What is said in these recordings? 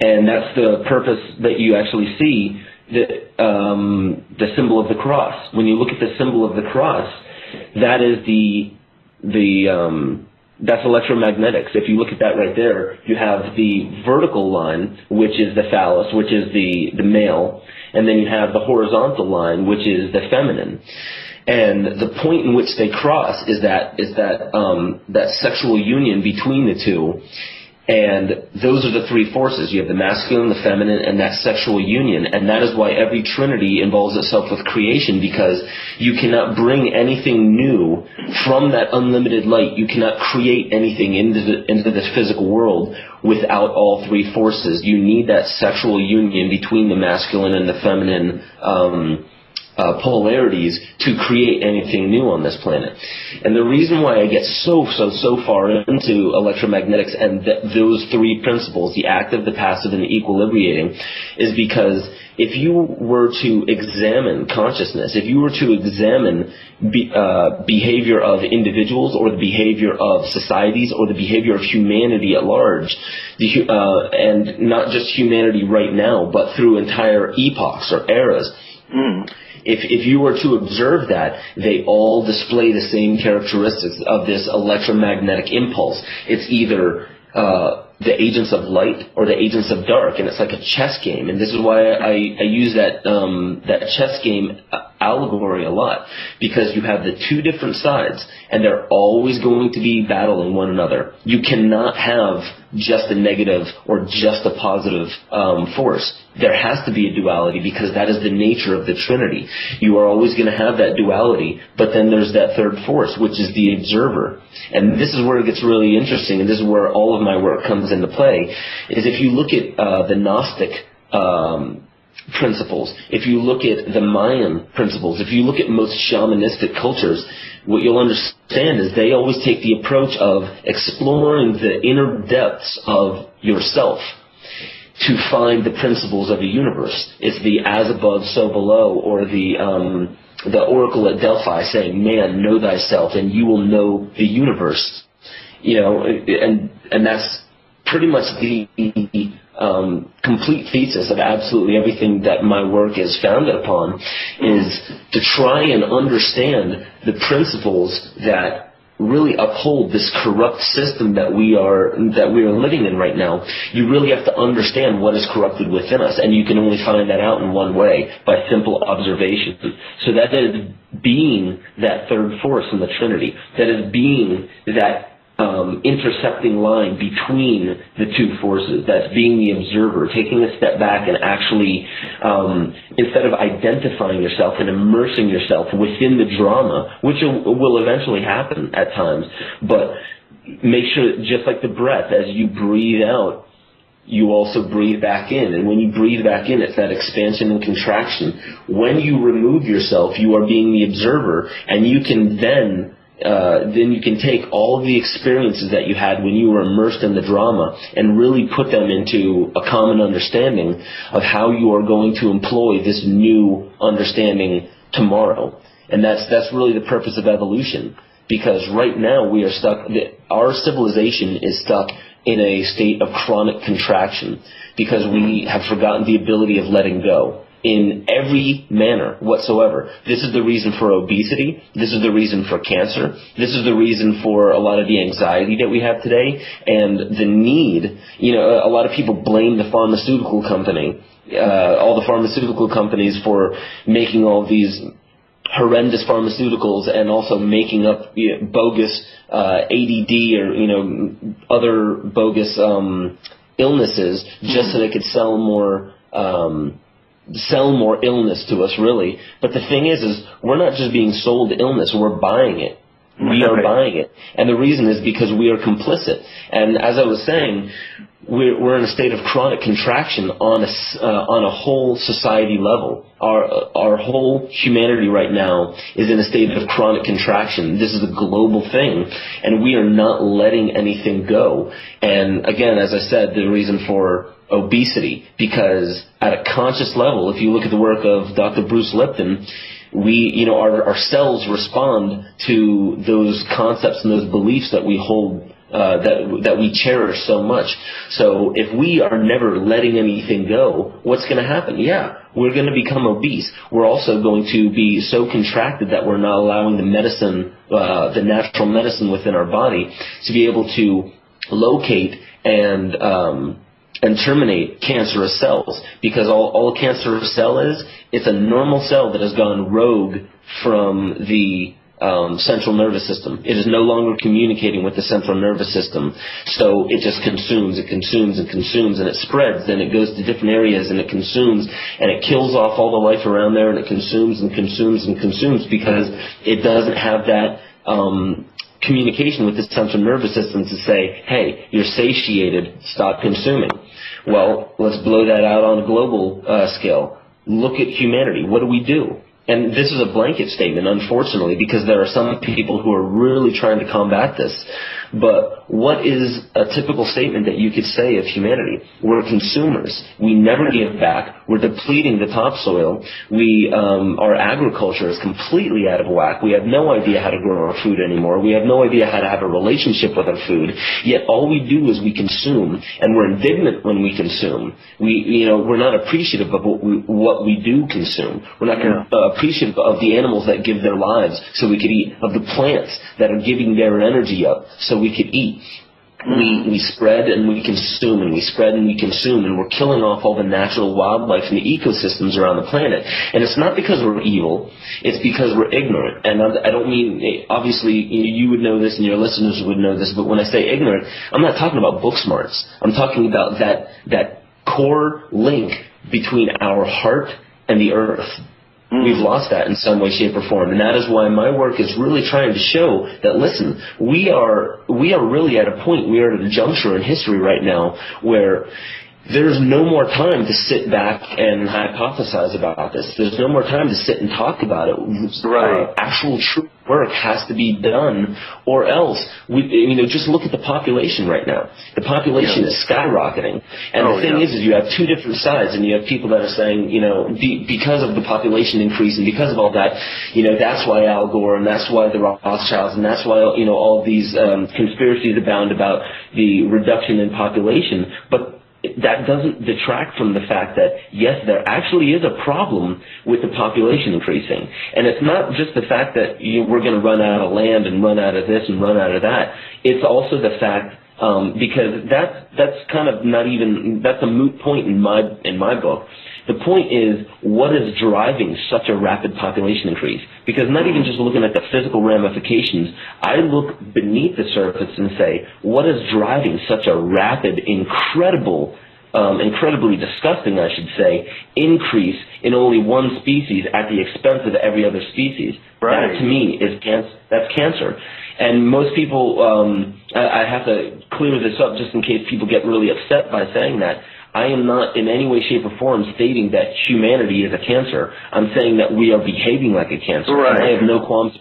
And that's the purpose that you actually see, the symbol of the cross. When you look at the symbol of the cross, that is that's electromagnetics. If you look at that right there, you have the vertical line, which is the phallus, which is the male, and then you have the horizontal line, which is the feminine. And the point in which they cross is that sexual union between the two. And those are the three forces. You have the masculine, the feminine, and that sexual union. And that is why every trinity involves itself with creation, because you cannot bring anything new from that unlimited light. You cannot create anything into this physical world without all three forces. You need that sexual union between the masculine and the feminine polarities to create anything new on this planet. And the reason why I get so far into electromagnetics and those three principles, the active, the passive, and the equilibrating, is because if you were to examine consciousness, if you were to examine behavior of individuals or the behavior of societies or the behavior of humanity at large, and not just humanity right now, but through entire epochs or eras, if you were to observe that, they all display the same characteristics of this electromagnetic impulse. It's either the agents of light or the agents of dark, and it's like a chess game. And this is why I use that chess game allegory a lot, because you have the two different sides, and they're always going to be battling one another. You cannot have just a negative or just a positive force. There has to be a duality, because that is the nature of the Trinity. You are always going to have that duality, but then there's that third force, which is the observer. And this is where it gets really interesting, and this is where all of my work comes into play, is if you look at the Gnostic principles, if you look at the Mayan principles, if you look at most shamanistic cultures, what you'll understand is they always take the approach of exploring the inner depths of yourself to find the principles of the universe. It's the as above, so below, or the oracle at Delphi saying, man, know thyself, and you will know the universe. You know, and that's pretty much the complete thesis of absolutely everything that my work is founded upon, is to try and understand the principles that really uphold this corrupt system that we are living in right now. You really have to understand what is corrupted within us, and you can only find that out in one way, by simple observation. So that is being that third force in the Trinity. That is being that intercepting line between the two forces. That's being the observer, taking a step back and actually, instead of identifying yourself and immersing yourself within the drama, which will eventually happen at times, but make sure, just like the breath, as you breathe out, you also breathe back in. And when you breathe back in, it's that expansion and contraction. When you remove yourself, you are being the observer, and you can then you can take all of the experiences that you had when you were immersed in the drama and really put them into a common understanding of how you are going to employ this new understanding tomorrow. And that's really the purpose of evolution, because right now we are stuck, our civilization is stuck in a state of chronic contraction, because we have forgotten the ability of letting go in every manner whatsoever. This is the reason for obesity. This is the reason for cancer. This is the reason for a lot of the anxiety that we have today, and the need. You know, a lot of people blame the pharmaceutical company, all the pharmaceutical companies, for making all these horrendous pharmaceuticals and also making up bogus ADD or other bogus illnesses just so they could sell more illness to us, really. But the thing is we're not just being sold illness, we're buying it. We are buying it. And the reason is because we are complicit. And as I was saying, we're in a state of chronic contraction on a whole society level. Our whole humanity right now is in a state of chronic contraction. This is a global thing, and we are not letting anything go. And again, as I said, the reason for obesity, because at a conscious level, if you look at the work of Dr. Bruce Lipton, our cells respond to those concepts and those beliefs that we hold that we cherish so much. So if we are never letting anything go, what's going to happen? Yeah, we're going to become obese. We're also going to be so contracted that we're not allowing the medicine, the natural medicine within our body, to be able to locate and terminate cancerous cells, because all a cancerous cell is, it's a normal cell that has gone rogue from the central nervous system. It is no longer communicating with the central nervous system, so it just consumes, and it spreads, and it goes to different areas, and it consumes, and it kills off all the life around there, and it consumes because it doesn't have that communication with the central nervous system to say, hey, you're satiated, stop consuming. Well, let's blow that out on a global scale. Look at humanity. What do? And this is a blanket statement, unfortunately, because there are some people who are really trying to combat this. But what is a typical statement that you could say of humanity? We're consumers. We never give back. We're depleting the topsoil. Our agriculture is completely out of whack. We have no idea how to grow our food anymore. We have no idea how to have a relationship with our food. Yet all we do is we consume, and we're indignant when we consume. We're not appreciative of what we do consume. We're not appreciative of the animals that give their lives so we could eat, of the plants that are giving their energy up so we could eat. We spread and we consume, and we spread and we consume, and we're killing off all the natural wildlife and the ecosystems around the planet. And it's not because we're evil, it's because we're ignorant. And I don't mean, obviously, you would know this and your listeners would know this, but when I say ignorant, I'm not talking about book smarts. I'm talking about that core link between our heart and the earth. We've lost that in some way, shape, or form, and that is why my work is really trying to show that, listen, we are really at a point, we are at a juncture in history right now where there's no more time to sit back and hypothesize about this. There's no more time to sit and talk about it. Right. Actual true work has to be done, or else just look at the population right now. The population is skyrocketing, and the thing is you have two different sides, and you have people that are saying, because of the population increase and because of all that, that's why Al Gore and that's why the Rothschilds and that's why all of these conspiracies abound about the reduction in population, but that doesn't detract from the fact that, yes, there actually is a problem with the population increasing. And it's not just the fact that we're going to run out of land and run out of this and run out of that. It's also the fact, because that's kind of not even, that's a moot point in my book. The point is, what is driving such a rapid population increase? Because not even just looking at the physical ramifications, I look beneath the surface and say, what is driving such a rapid, incredibly disgusting, I should say, increase in only one species at the expense of every other species? Right. That, to me, that's cancer. And most people, I have to clear this up just in case people get really upset by saying that. I am not in any way, shape, or form stating that humanity is a cancer. I'm saying that we are behaving like a cancer. Right. And I have no qualms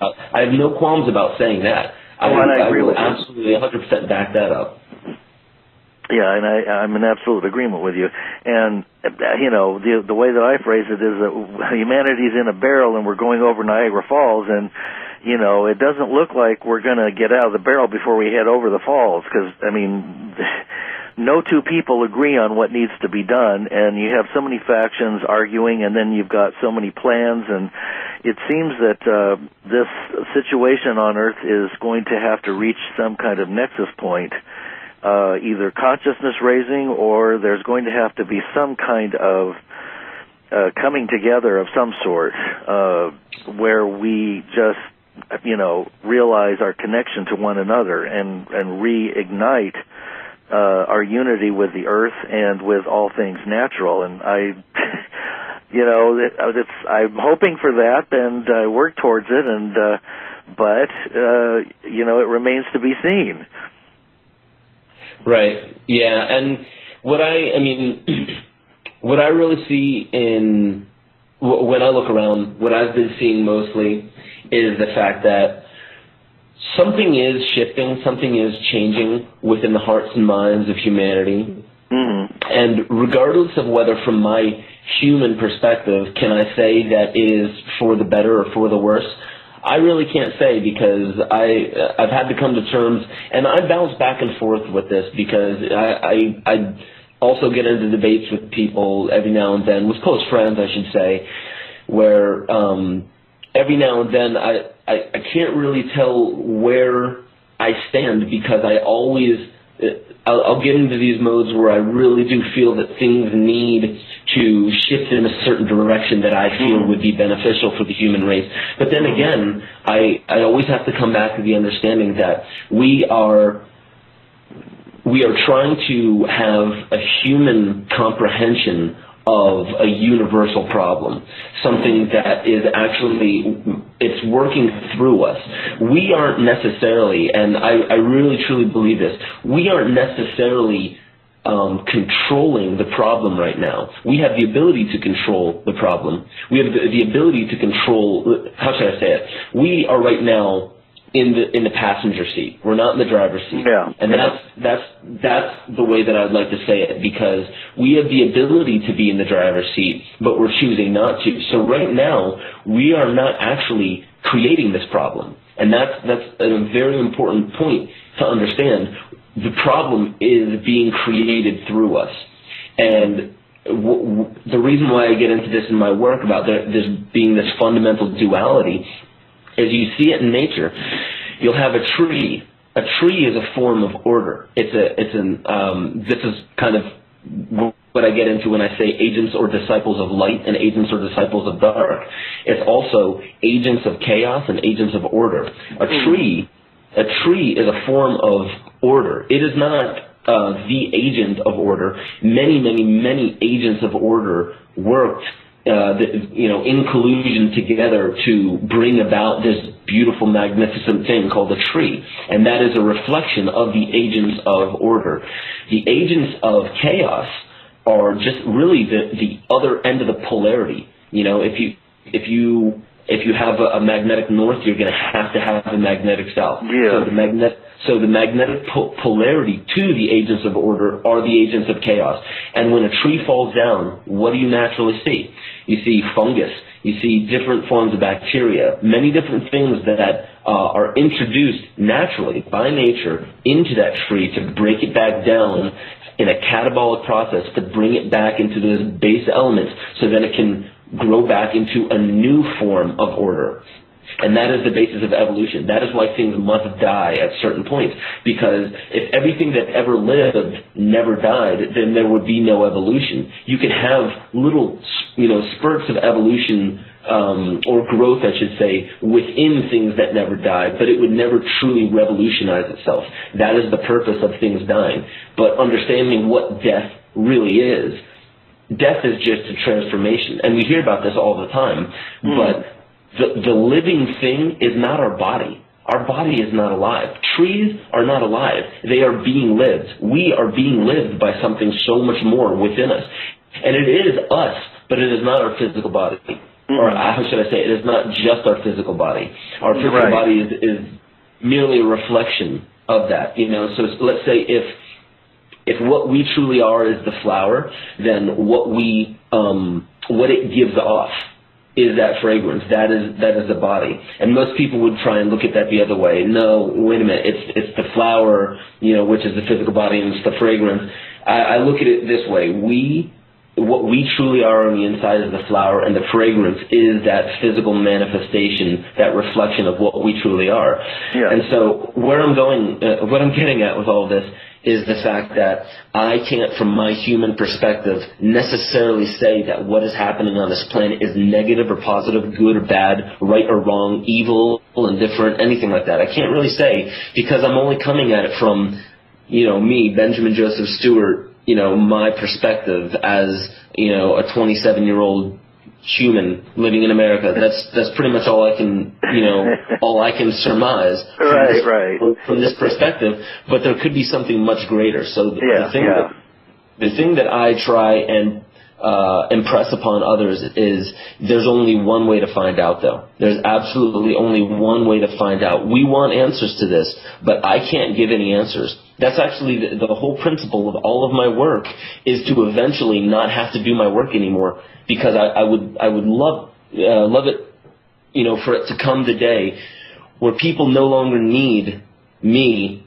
about saying that. I will absolutely 100% back that up. Yeah, and I'm in absolute agreement with you. And, the way that I phrase it is that humanity's in a barrel and we're going over Niagara Falls, and, it doesn't look like we're going to get out of the barrel before we head over the falls, because, no two people agree on what needs to be done, and you have so many factions arguing, and then you've got so many plans, and it seems that this situation on Earth is going to have to reach some kind of nexus point, either consciousness raising, or there's going to have to be some kind of coming together of some sort, where we just realize our connection to one another and reignite our unity with the earth and with all things natural. And I'm hoping for that, and I work towards it, and but it remains to be seen. Right. Yeah. And what I really see when I look around, what I've been seeing mostly is the fact that something is shifting, something is changing within the hearts and minds of humanity. Mm-hmm. And regardless of whether from my human perspective can I say that it is for the better or for the worse, I really can't say, because I've had to come to terms, and I bounce back and forth with this, because I also get into debates with people every now and then, with close friends, I should say, where every now and then I can't really tell where I stand, because I'll get into these modes where I really do feel that things need to shift in a certain direction that I feel would be beneficial for the human race. But then again, I always have to come back to the understanding that we are trying to have a human comprehension of a universal problem, something that is actually, it's working through us. We aren't necessarily, and I really truly believe this, we aren't necessarily controlling the problem right now. We have the ability to control the problem. We have the ability to control, how should I say it? We are right now in the passenger seat. We're not in the driver's seat. Yeah. And that's the way that I'd like to say it, because we have the ability to be in the driver's seat, but we're choosing not to. So right now, we are not actually creating this problem. And that's a very important point to understand. The problem is being created through us. And the reason why I get into this in my work about this being this fundamental duality is you see it in nature. You'll have a tree. A tree is a form of order. This is kind of what I get into when I say agents or disciples of light and agents or disciples of dark. It's also agents of chaos and agents of order. A tree is a form of order. It is not the agent of order. Many agents of order worked in collusion together to bring about this beautiful, magnificent thing called a tree. And that is a reflection of the agents of order. The agents of chaos are just really the other end of the polarity. If you have a magnetic north, you're going to have a magnetic south. Yeah. So the magnetic polarity to the agents of order are the agents of chaos. And when a tree falls down, what do you naturally see? You see fungus. You see different forms of bacteria, many different things that are introduced naturally by nature into that tree to break it back down in a catabolic process, to bring it back into those base elements so then it can grow back into a new form of order. And that is the basis of evolution. That is why things must die at certain points. Because if everything that ever lived never died, then there would be no evolution. You could have little, spurts of evolution, or growth, I should say, within things that never died, but it would never truly revolutionize itself. That is the purpose of things dying. But understanding what death really is, death is just a transformation. And we hear about this all the time, but the living thing is not our body. Our body is not alive. Trees are not alive. They are being lived. We are being lived by something so much more within us. And it is us, but it is not our physical body. Or how should I say, it is not just our physical body. Our physical body is merely a reflection of that. So let's say if what we truly are is the flower, then what it gives off is that fragrance. That is the body. And most people would try and look at that the other way. No, wait a minute. It's the flower, which is the physical body, and it's the fragrance. I look at it this way. What we truly are on the inside is the flower, and the fragrance is that physical manifestation, that reflection of what we truly are. Yeah. And so where I'm going, what I'm getting at with all this is the fact that I can't, from my human perspective, necessarily say that what is happening on this planet is negative or positive, good or bad, right or wrong, evil and different, anything like that. I can't really say, because I'm only coming at it from, me, Benjamin Joseph Stewart, my perspective as, a 27-year-old human living in America. That's pretty much all I can, all I can surmise from this perspective. But there could be something much greater. So the thing that I try and impress upon others is there's only one way to find out, though. There's absolutely only one way to find out. We want answers to this, but I can't give any answers. That's actually the whole principle of all of my work, is to eventually not have to do my work anymore, because I would love it for it to come the day where people no longer need me